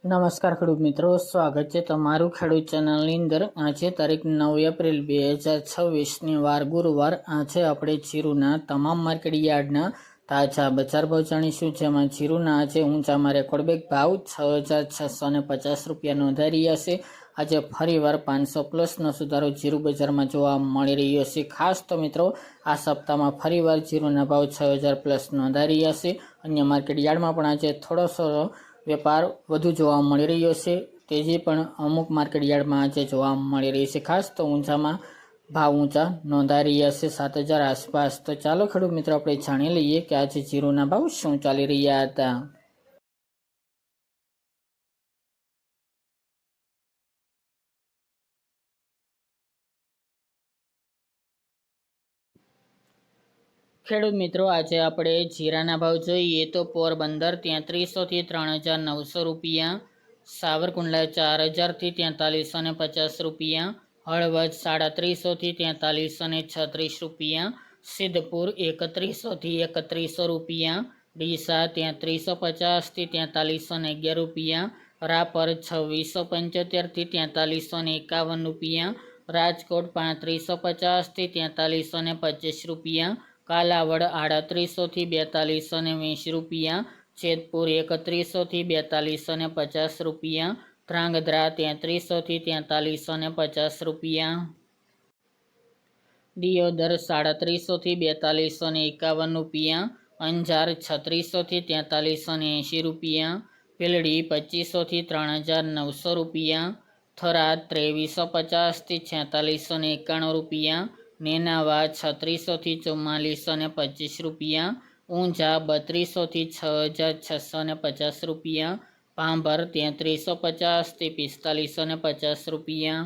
નમસ્કાર ખેડૂત મિત્રો, સ્વાગત છે તમારું ખેડૂત ચેનલની અંદર। આજે તારીખ 9 એપ્રિલ 2026ની વાર ગુરુવાર। આજે આપણે જીરુના તમામ માર્કેટ યાર્ડના તાજા બજાર ભાવ જાણીશું, જેમાં જીરુના આજે ઊંચામાં રેકોર્ડ બ્રેક ભાવ 6,650 રૂપિયા નોંધાઈ રહ્યા છે। આજે ફરીવાર 500 પ્લસનો સુધારો જીરુ બજારમાં જોવા મળી રહ્યો છે। ખાસ તો મિત્રો, આ સપ્તાહમાં ફરીવાર જીરુના ભાવ 6,000 પ્લસ નોંધાઈ રહ્યા છે। અન્ય માર્કેટ યાર્ડમાં પણ આજે થોડોસો વેપાર વધુ જોવા મળી રહ્યો છે। તેજી પણ અમુક માર્કેટ યાર્ડમાં આજે જોવા મળી રહી છે। ખાસ તો ઊંચામાં ભાવ ઊંચા નોંધાઈ રહ્યા છે 7,000 આસપાસ। તો ચાલો ખેડૂત મિત્રો, આપણે જાણી લઈએ કે આજે જીરુના ભાવ શું ચાલી રહ્યા હતા। ખેડૂત મિત્રો, આજે આપણે જીરાના ભાવ જોઈએ તો પોરબંદર 3300 થી 3,900 રૂપિયા, સાવરકુંડલા 4,000 થી 4350 રૂપિયા, હળવદ 350 થી 4336 રૂપિયા, સિદ્ધપુર 3100 થી 3100 રૂપિયા, ડીસા 3350 થી 4311 રૂપિયા, રાપર 2675 થી 4351 રૂપિયા, રાજકોટ 3550 થી 4325 રૂપિયા, કાલાવડ 3800 થી 4220 રૂપિયા, જેતપુર 3100 થી 4250 રૂપિયા, ધ્રાંગધ્રા 3300 થી 4350 રૂપિયા, દિયોદર 3700 થી 4251 રૂપિયા, અંજાર 3600 થી 4380 રૂપિયા, ભીલડી 2500 થી 3,900 રૂપિયા, થરાદ 2350 થી 4691 રૂપિયા, નેનાવા 3600 થી 4425 રૂપિયા, ઊંઝા 3200 થી 6,650 રૂપિયા, ભાંભર 3350 થી 4550 રૂપિયા,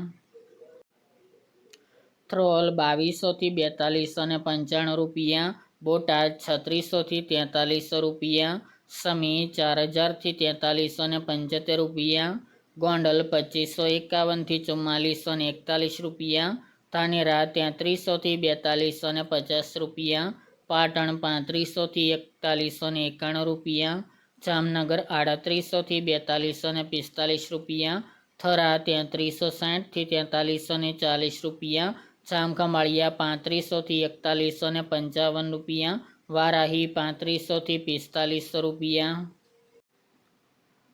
થ્રોલ 2200 થી 4295 રૂપિયા, બોટાદ 3600 થી 4300 રૂપિયા, સમી 4000 થી 4375 રૂપિયા, ગોંડલ 2551 થી 4441 રૂપિયા, ધાનેરા 3300 થી 4250 રૂપિયા, પાટણ 3500 થી 4191 રૂપિયા, જામનગર 3800 થી 4245 રૂપિયા, થરા 3360 થી 4340 રૂપિયા, જામખંભાળિયા 3500 થી 4155 રૂપિયા, વારાહી 3500 થી 4500 રૂપિયા,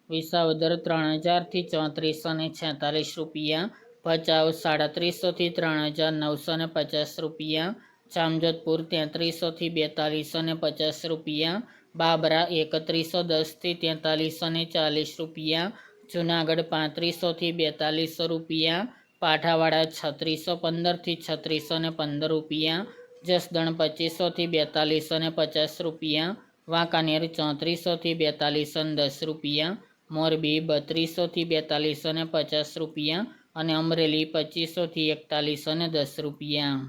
વિસાવદર 3000 થી 3446 રૂપિયા, ભચાઉ 3700 થી 3,950 રૂપિયા, જામજોધપુર 3300 થી 4250 રૂપિયા, બાબરા 3110 થી 4340 રૂપિયા, જુનાગઢ 3500 થી 4200 રૂપિયા, પાઠાવાડા 3615 થી 3615 રૂપિયા, જસદણ 2500 થી 4250 રૂપિયા, વાંકાનેર 3400 થી 4210 રૂપિયા, મોરબી 3200 થી 4250 રૂપિયા અને અમરેલી 2500 થી 4110 રૂપિયા।